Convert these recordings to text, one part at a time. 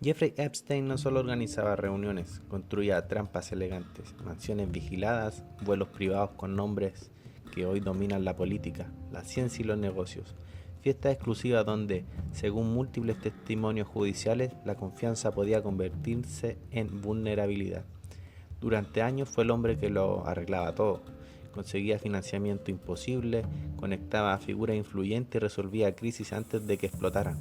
Jeffrey Epstein no solo organizaba reuniones, construía trampas elegantes, mansiones vigiladas, vuelos privados con nombres que hoy dominan la política, la ciencia y los negocios, fiestas exclusivas donde, según múltiples testimonios judiciales, la confianza podía convertirse en vulnerabilidad. Durante años fue el hombre que lo arreglaba todo. Conseguía financiamiento imposible, conectaba a figuras influyentes y resolvía crisis antes de que explotaran.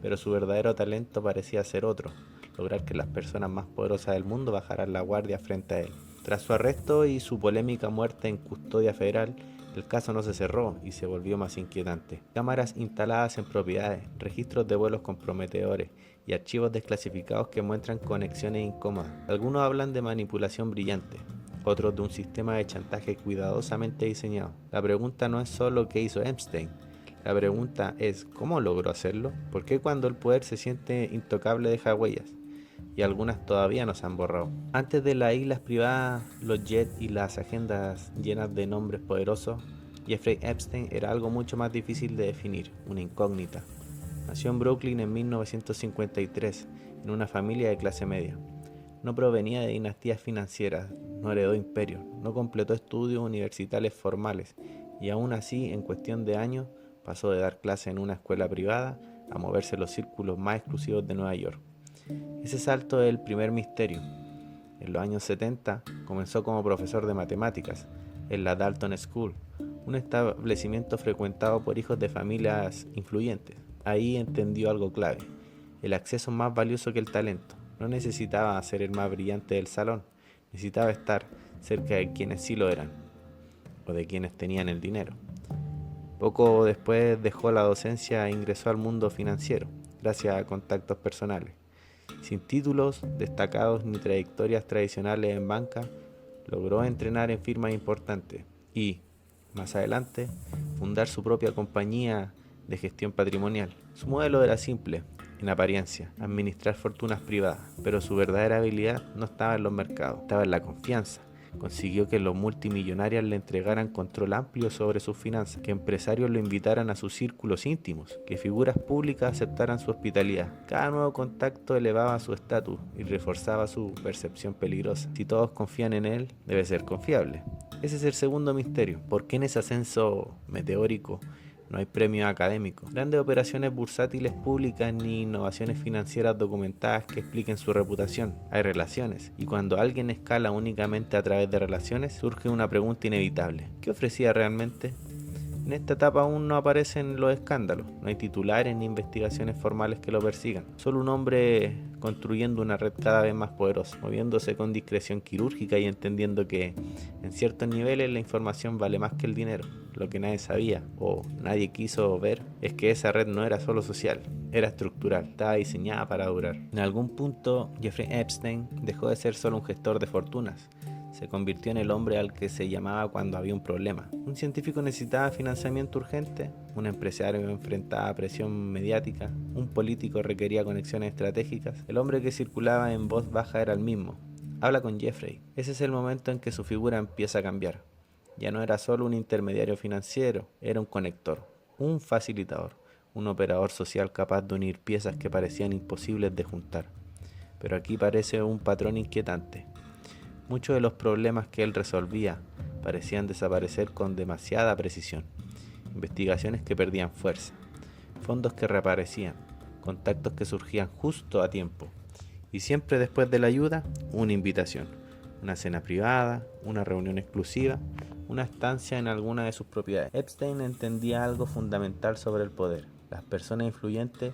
Pero su verdadero talento parecía ser otro: lograr que las personas más poderosas del mundo bajaran la guardia frente a él. Tras su arresto y su polémica muerte en custodia federal, el caso no se cerró y se volvió más inquietante. Cámaras instaladas en propiedades, registros de vuelos comprometedores y archivos desclasificados que muestran conexiones incómodas. Algunos hablan de manipulación brillante, otros de un sistema de chantaje cuidadosamente diseñado. La pregunta no es solo qué hizo Epstein, la pregunta es cómo logró hacerlo. ¿Por qué cuando el poder se siente intocable deja huellas? Y algunas todavía no se han borrado. Antes de las islas privadas, los jets y las agendas llenas de nombres poderosos, Jeffrey Epstein era algo mucho más difícil de definir, una incógnita. Nació en Brooklyn en 1953, en una familia de clase media. No provenía de dinastías financieras, no heredó imperio, no completó estudios universitarios formales y aún así, en cuestión de años, pasó de dar clase en una escuela privada a moverse en los círculos más exclusivos de Nueva York. Ese salto es el primer misterio. En los años 70 comenzó como profesor de matemáticas en la Dalton School, un establecimiento frecuentado por hijos de familias influyentes. Ahí entendió algo clave: el acceso es más valioso que el talento. No necesitaba ser el más brillante del salón, necesitaba estar cerca de quienes sí lo eran, o de quienes tenían el dinero. Poco después dejó la docencia e ingresó al mundo financiero, gracias a contactos personales. Sin títulos destacados ni trayectorias tradicionales en banca, logró entrenar en firmas importantes y, más adelante, fundar su propia compañía de gestión patrimonial. Su modelo era simple, en apariencia: administrar fortunas privadas, pero su verdadera habilidad no estaba en los mercados, estaba en la confianza. Consiguió que los multimillonarios le entregaran control amplio sobre sus finanzas, que empresarios lo invitaran a sus círculos íntimos, que figuras públicas aceptaran su hospitalidad. Cada nuevo contacto elevaba su estatus y reforzaba su percepción peligrosa. Si todos confían en él, debe ser confiable. Ese es el segundo misterio: ¿por qué en ese ascenso meteórico no hay premios académicos, grandes operaciones bursátiles públicas ni innovaciones financieras documentadas que expliquen su reputación? Hay relaciones, y cuando alguien escala únicamente a través de relaciones, surge una pregunta inevitable: ¿qué ofrecía realmente? En esta etapa aún no aparecen los escándalos, no hay titulares ni investigaciones formales que lo persigan. Solo un hombre construyendo una red cada vez más poderosa, moviéndose con discreción quirúrgica y entendiendo que en ciertos niveles la información vale más que el dinero. Lo que nadie sabía o nadie quiso ver es que esa red no era solo social, era estructural, estaba diseñada para durar. En algún punto, Jeffrey Epstein dejó de ser solo un gestor de fortunas. Se convirtió en el hombre al que se llamaba cuando había un problema. Un científico necesitaba financiamiento urgente, un empresario enfrentaba presión mediática, un político requería conexiones estratégicas. El hombre que circulaba en voz baja era el mismo: habla con Jeffrey. Ese es el momento en que su figura empieza a cambiar. Ya no era solo un intermediario financiero, era un conector, un facilitador, un operador social capaz de unir piezas que parecían imposibles de juntar. Pero aquí parece un patrón inquietante. Muchos de los problemas que él resolvía parecían desaparecer con demasiada precisión. Investigaciones que perdían fuerza, fondos que reaparecían, contactos que surgían justo a tiempo. Y siempre después de la ayuda, una invitación, una cena privada, una reunión exclusiva, una estancia en alguna de sus propiedades. Epstein entendía algo fundamental sobre el poder: las personas influyentes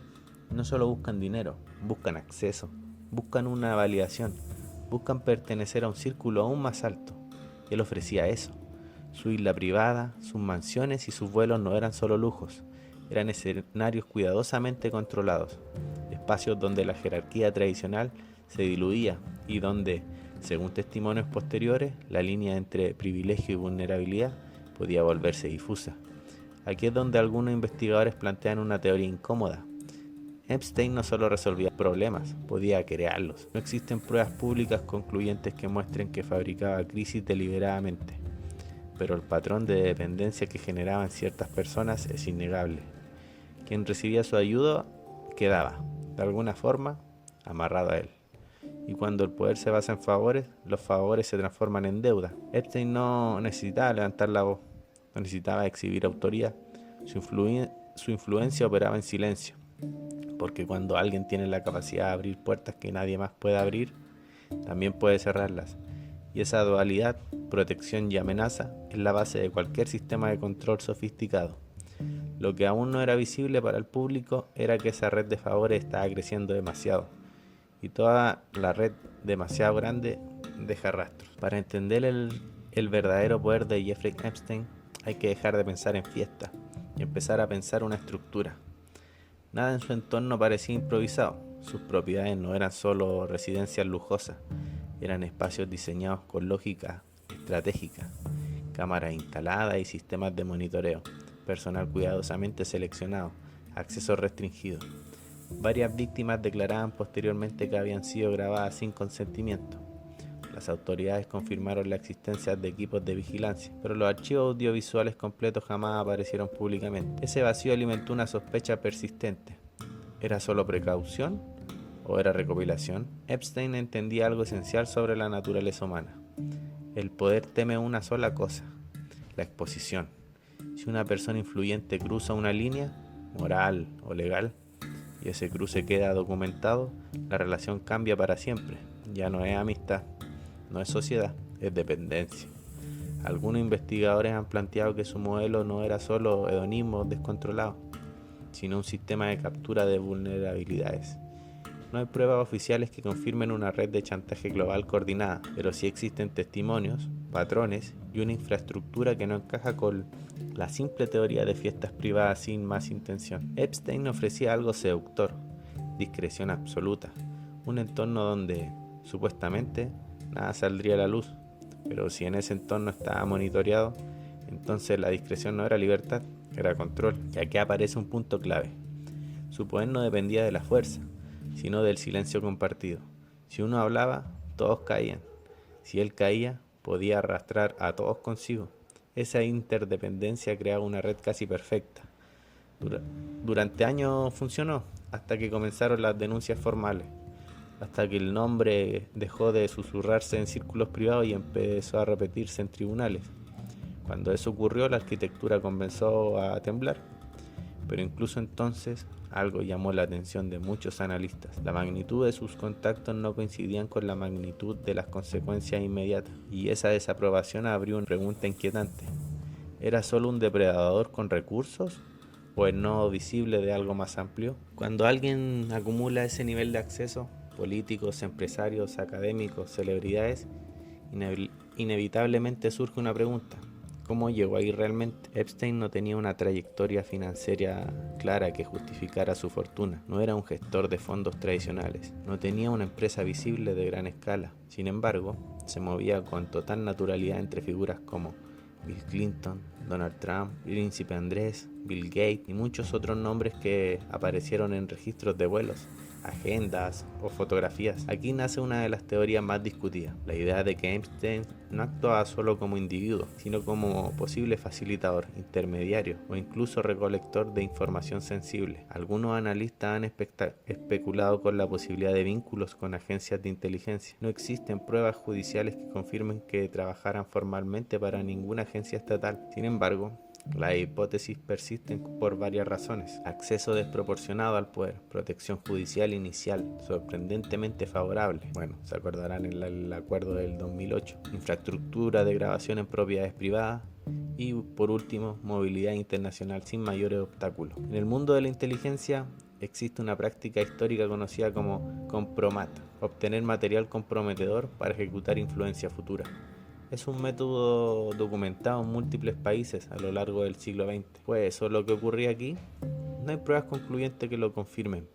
no solo buscan dinero, buscan acceso, buscan una validación, buscan pertenecer a un círculo aún más alto. Él ofrecía eso. Su isla privada, sus mansiones y sus vuelos no eran solo lujos, eran escenarios cuidadosamente controlados, espacios donde la jerarquía tradicional se diluía y donde, según testimonios posteriores, la línea entre privilegio y vulnerabilidad podía volverse difusa. Aquí es donde algunos investigadores plantean una teoría incómoda: Epstein no solo resolvía problemas, podía crearlos. No existen pruebas públicas concluyentes que muestren que fabricaba crisis deliberadamente, pero el patrón de dependencia que generaban ciertas personas es innegable. Quien recibía su ayuda quedaba, de alguna forma, amarrado a él. Y cuando el poder se basa en favores, los favores se transforman en deuda. Epstein no necesitaba levantar la voz, no necesitaba exhibir autoridad. Su influencia operaba en silencio, porque cuando alguien tiene la capacidad de abrir puertas que nadie más puede abrir, también puede cerrarlas. Y esa dualidad, protección y amenaza, es la base de cualquier sistema de control sofisticado. Lo que aún no era visible para el público era que esa red de favores estaba creciendo demasiado, y toda la red demasiado grande deja rastros. Para entender el verdadero poder de Jeffrey Epstein, hay que dejar de pensar en fiesta y empezar a pensar una estructura. Nada en su entorno parecía improvisado. Sus propiedades no eran solo residencias lujosas, eran espacios diseñados con lógica estratégica, cámaras instaladas y sistemas de monitoreo, personal cuidadosamente seleccionado, acceso restringido. Varias víctimas declaraban posteriormente que habían sido grabadas sin consentimiento. Las autoridades confirmaron la existencia de equipos de vigilancia, pero los archivos audiovisuales completos jamás aparecieron públicamente. Ese vacío alimentó una sospecha persistente. ¿Era solo precaución o era recopilación? Epstein entendía algo esencial sobre la naturaleza humana. El poder teme una sola cosa: la exposición. Si una persona influyente cruza una línea, moral o legal, y ese cruce queda documentado, la relación cambia para siempre. Ya no es amistad, no es sociedad, es dependencia. Algunos investigadores han planteado que su modelo no era solo hedonismo descontrolado, sino un sistema de captura de vulnerabilidades. No hay pruebas oficiales que confirmen una red de chantaje global coordinada, pero sí existen testimonios, patrones y una infraestructura que no encaja con la simple teoría de fiestas privadas sin más intención. Epstein ofrecía algo seductor: discreción absoluta, un entorno donde, supuestamente, nada saldría a la luz, pero si en ese entorno estaba monitoreado, entonces la discreción no era libertad, era control. Y aquí aparece un punto clave: su poder no dependía de la fuerza, sino del silencio compartido. Si uno hablaba, todos caían. Si él caía, podía arrastrar a todos consigo. Esa interdependencia creaba una red casi perfecta. Durante años funcionó, hasta que comenzaron las denuncias formales, hasta que el nombre dejó de susurrarse en círculos privados y empezó a repetirse en tribunales. Cuando eso ocurrió, la arquitectura comenzó a temblar. Pero incluso entonces, algo llamó la atención de muchos analistas: la magnitud de sus contactos no coincidían con la magnitud de las consecuencias inmediatas, y esa desaprobación abrió una pregunta inquietante: ¿era solo un depredador con recursos o el nodo visible de algo más amplio? Cuando alguien acumula ese nivel de acceso, políticos, empresarios, académicos, celebridades, inevitablemente surge una pregunta: ¿cómo llegó ahí realmente? Epstein no tenía una trayectoria financiera clara que justificara su fortuna. No era un gestor de fondos tradicionales. No tenía una empresa visible de gran escala. Sin embargo, se movía con total naturalidad entre figuras como Bill Clinton, Donald Trump, Príncipe Andrés, Bill Gates y muchos otros nombres que aparecieron en registros de vuelos, agendas o fotografías. Aquí nace una de las teorías más discutidas: la idea de que Epstein no actuaba solo como individuo, sino como posible facilitador, intermediario o incluso recolector de información sensible. Algunos analistas han especulado con la posibilidad de vínculos con agencias de inteligencia. No existen pruebas judiciales que confirmen que trabajaran formalmente para ninguna agencia estatal. Sin embargo, las hipótesis persisten por varias razones: acceso desproporcionado al poder, protección judicial inicial sorprendentemente favorable, bueno, se acordarán el acuerdo del 2008, infraestructura de grabación en propiedades privadas y, por último, movilidad internacional sin mayores obstáculos. En el mundo de la inteligencia existe una práctica histórica conocida como compromat: obtener material comprometedor para ejecutar influencia futura. Es un método documentado en múltiples países a lo largo del siglo XX. Pues eso es lo que ocurría aquí. No hay pruebas concluyentes que lo confirmen,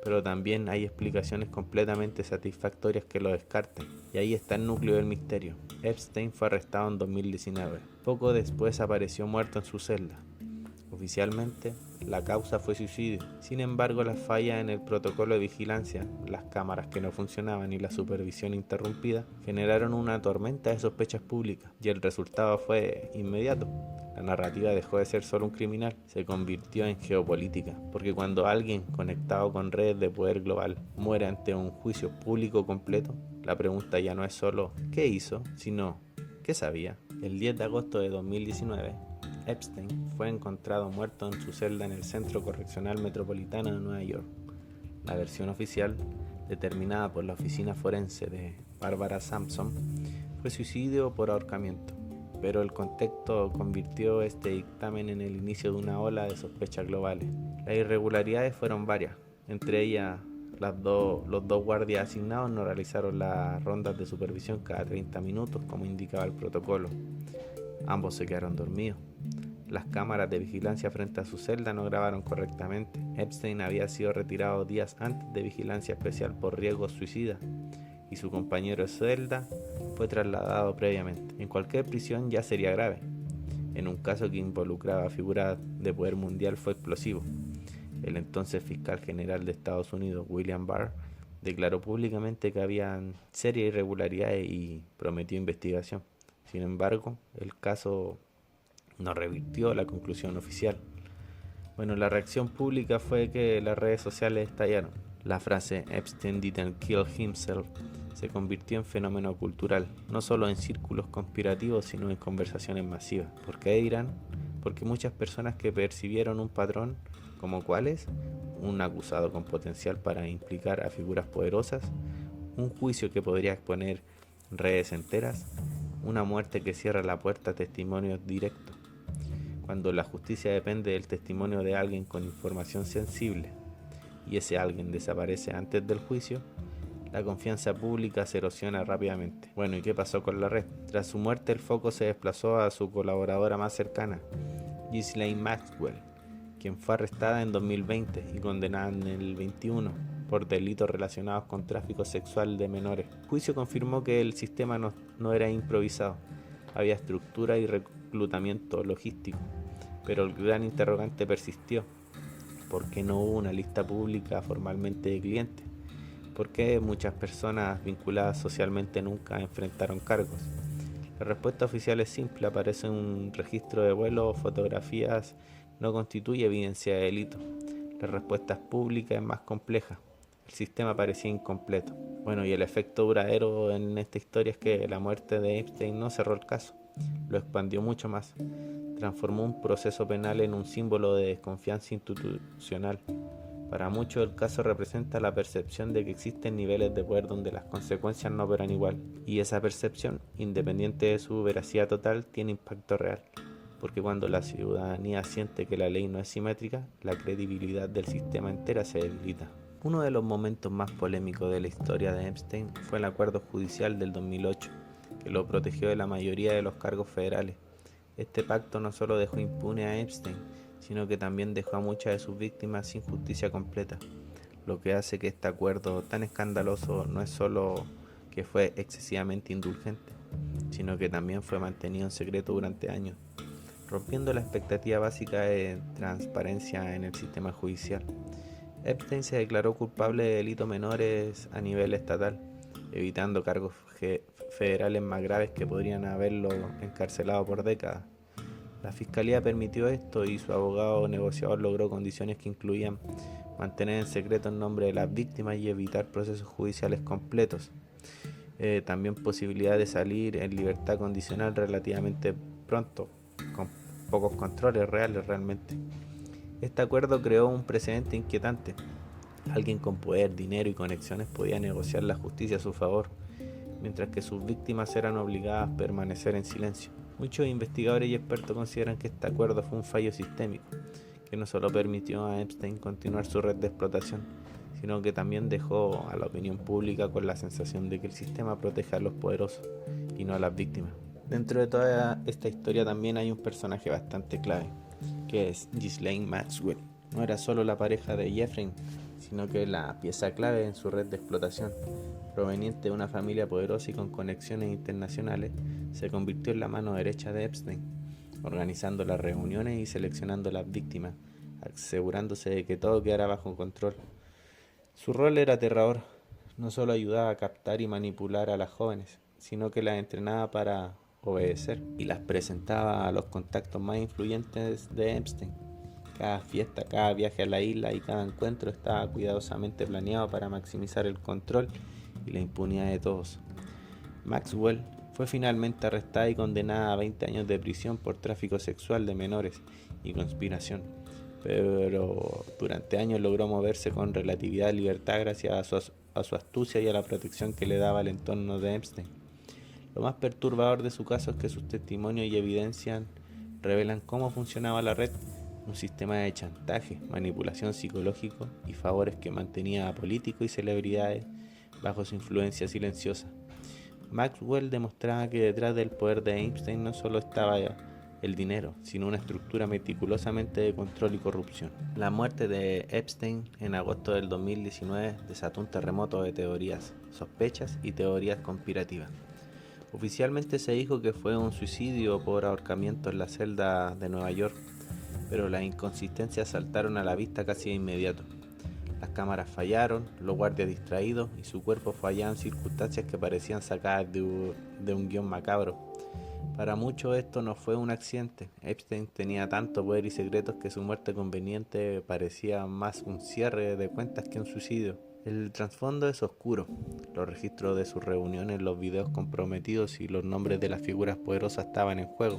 pero también hay explicaciones completamente satisfactorias que lo descarten. Y ahí está el núcleo del misterio. Epstein fue arrestado en 2019. Poco después apareció muerto en su celda. Oficialmente, la causa fue suicidio. Sin embargo, las fallas en el protocolo de vigilancia, las cámaras que no funcionaban y la supervisión interrumpida generaron una tormenta de sospechas públicas, y el resultado fue inmediato: La narrativa dejó de ser solo un criminal, se convirtió en geopolítica, porque cuando alguien conectado con redes de poder global muere ante un juicio público completo, la pregunta ya no es solo ¿qué hizo?, sino ¿qué sabía? El 10 de agosto de 2019, Epstein fue encontrado muerto en su celda en el Centro Correccional Metropolitano de Nueva York. La versión oficial, determinada por la oficina forense de Barbara Sampson, fue suicidio por ahorcamiento, pero el contexto convirtió este dictamen en el inicio de una ola de sospechas globales. Las irregularidades fueron varias, entre ellas los dos guardias asignados no realizaron las rondas de supervisión cada 30 minutos como indicaba el protocolo. Ambos se quedaron dormidos. Las cámaras de vigilancia frente a su celda no grabaron correctamente. Epstein había sido retirado días antes de vigilancia especial por riesgo suicida y su compañero de celda fue trasladado previamente. En cualquier prisión ya sería grave. En un caso que involucraba figuras de poder mundial fue explosivo. El entonces fiscal general de Estados Unidos, William Barr, declaró públicamente que habían serias irregularidades y prometió investigación. Sin embargo, el caso no revirtió la conclusión oficial. Bueno, la reacción pública fue que las redes sociales estallaron. La frase Epstein didn't kill himself se convirtió en fenómeno cultural, no solo en círculos conspirativos, sino en conversaciones masivas. ¿Por qué dirán? Porque muchas personas que percibieron un patrón, como cuáles, un acusado con potencial para implicar a figuras poderosas, un juicio que podría exponer redes enteras, una muerte que cierra la puerta a testimonios directos. Cuando la justicia depende del testimonio de alguien con información sensible y ese alguien desaparece antes del juicio, la confianza pública se erosiona rápidamente. Bueno, ¿y qué pasó con la red? Tras su muerte el foco se desplazó a su colaboradora más cercana, Ghislaine Maxwell, quien fue arrestada en 2020 y condenada en el 21 por delitos relacionados con tráfico sexual de menores. El juicio confirmó que el sistema no era improvisado, había estructura y reclutamiento logístico, pero el gran interrogante persistió. ¿Por qué no hubo una lista pública formalmente de clientes? ¿Por qué muchas personas vinculadas socialmente nunca enfrentaron cargos? La respuesta oficial es simple: aparece un registro de vuelos o fotografías, no constituye evidencia de delito. La respuesta pública es más compleja. El sistema parecía incompleto. Bueno, y el efecto duradero en esta historia es que la muerte de Epstein no cerró el caso, lo expandió mucho más. Transformó un proceso penal en un símbolo de desconfianza institucional. Para muchos el caso representa la percepción de que existen niveles de poder donde las consecuencias no operan igual, y esa percepción, independiente de su veracidad total, tiene impacto real, porque cuando la ciudadanía siente que la ley no es simétrica, la credibilidad del sistema entera se debilita. Uno de los momentos más polémicos de la historia de Epstein fue el acuerdo judicial del 2008, que lo protegió de la mayoría de los cargos federales. Este pacto no solo dejó impune a Epstein, sino que también dejó a muchas de sus víctimas sin justicia completa, lo que hace que este acuerdo tan escandaloso no es solo que fue excesivamente indulgente, sino que también fue mantenido en secreto durante años, rompiendo la expectativa básica de transparencia en el sistema judicial. Epstein se declaró culpable de delitos menores a nivel estatal, evitando cargos federales más graves que podrían haberlo encarcelado por décadas. La fiscalía permitió esto y su abogado negociador logró condiciones que incluían mantener en secreto el nombre de las víctimas y evitar procesos judiciales completos. También posibilidad de salir en libertad condicional relativamente pronto, con pocos controles reales realmente. Este acuerdo creó un precedente inquietante. Alguien con poder, dinero y conexiones podía negociar la justicia a su favor, mientras que sus víctimas eran obligadas a permanecer en silencio. Muchos investigadores y expertos consideran que este acuerdo fue un fallo sistémico, que no solo permitió a Epstein continuar su red de explotación, sino que también dejó a la opinión pública con la sensación de que el sistema protege a los poderosos y no a las víctimas. Dentro de toda esta historia también hay un personaje bastante clave, que es Ghislaine Maxwell. No era solo la pareja de Jeffrey, sino que la pieza clave en su red de explotación. Proveniente de una familia poderosa y con conexiones internacionales, se convirtió en la mano derecha de Epstein, organizando las reuniones y seleccionando las víctimas, asegurándose de que todo quedara bajo control. Su rol era aterrador. No solo ayudaba a captar y manipular a las jóvenes, sino que las entrenaba para obedecer y las presentaba a los contactos más influyentes de Epstein. Cada fiesta, cada viaje a la isla y cada encuentro estaba cuidadosamente planeado para maximizar el control y la impunidad de todos. Maxwell fue finalmente arrestada y condenada a 20 años de prisión por tráfico sexual de menores y conspiración, pero durante años logró moverse con relatividad libertad gracias a su astucia y a la protección que le daba el entorno de Epstein. Lo más perturbador de su caso es que sus testimonios y evidencias revelan cómo funcionaba la red, un sistema de chantaje, manipulación psicológico y favores que mantenía a políticos y celebridades bajo su influencia silenciosa. Maxwell demostraba que detrás del poder de Epstein no solo estaba el dinero, sino una estructura meticulosamente de control y corrupción. La muerte de Epstein en agosto del 2019 desató un terremoto de teorías, sospechas y teorías conspirativas. Oficialmente se dijo que fue un suicidio por ahorcamiento en la celda de Nueva York, pero las inconsistencias saltaron a la vista casi de inmediato. Las cámaras fallaron, los guardias distraídos y su cuerpo fue hallado en circunstancias que parecían sacadas de un guión macabro. Para muchos esto no fue un accidente. Epstein tenía tanto poder y secretos que su muerte conveniente parecía más un cierre de cuentas que un suicidio. El trasfondo es oscuro. Los registros de sus reuniones, los videos comprometidos y los nombres de las figuras poderosas estaban en juego.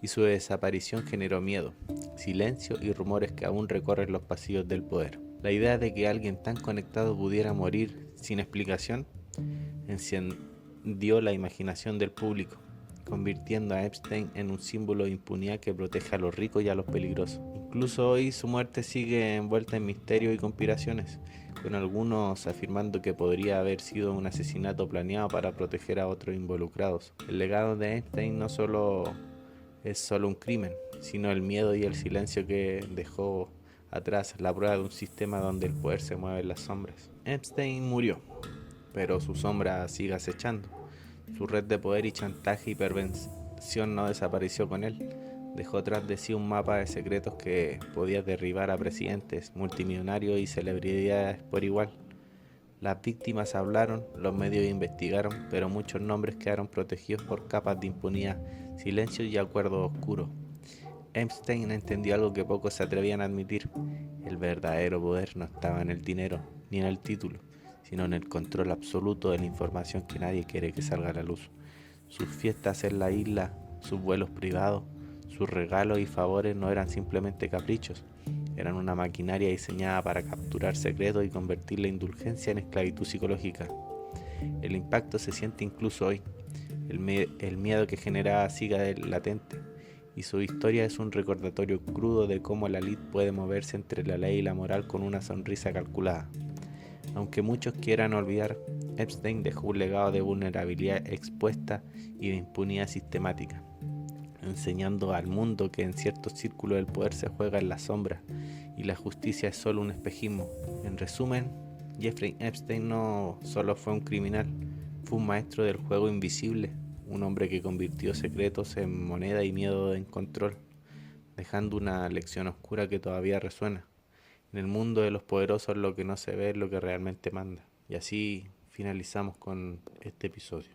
Y su desaparición generó miedo, silencio y rumores que aún recorren los pasillos del poder. La idea de que alguien tan conectado pudiera morir sin explicación encendió la imaginación del público, convirtiendo a Epstein en un símbolo de impunidad que protege a los ricos y a los peligrosos. Incluso hoy su muerte sigue envuelta en misterios y conspiraciones, con algunos afirmando que podría haber sido un asesinato planeado para proteger a otros involucrados. El legado de Epstein no es solo un crimen, sino el miedo y el silencio que dejó atrás, la prueba de un sistema donde el poder se mueve en las sombras. Epstein murió, pero su sombra sigue acechando. Su red de poder y chantaje y perversión no desapareció con él. Dejó tras de sí un mapa de secretos que podía derribar a presidentes, multimillonarios y celebridades por igual. Las víctimas hablaron, los medios investigaron, pero muchos nombres quedaron protegidos por capas de impunidad, silencio y acuerdos oscuros. Epstein entendió algo que pocos se atrevían a admitir. El verdadero poder no estaba en el dinero ni en el título, sino en el control absoluto de la información que nadie quiere que salga a la luz. Sus fiestas en la isla, sus vuelos privados, sus regalos y favores no eran simplemente caprichos, eran una maquinaria diseñada para capturar secretos y convertir la indulgencia en esclavitud psicológica. El impacto se siente incluso hoy. El miedo que generaba sigue latente, y su historia es un recordatorio crudo de cómo la elite puede moverse entre la ley y la moral con una sonrisa calculada. Aunque muchos quieran olvidar, Epstein dejó un legado de vulnerabilidad expuesta y de impunidad sistemática, enseñando al mundo que en ciertos círculos el poder se juega en la sombra y la justicia es solo un espejismo. En resumen, Jeffrey Epstein no solo fue un criminal, fue un maestro del juego invisible, un hombre que convirtió secretos en moneda y miedo en control, dejando una lección oscura que todavía resuena. En el mundo de los poderosos lo que no se ve es lo que realmente manda. Y así finalizamos con este episodio.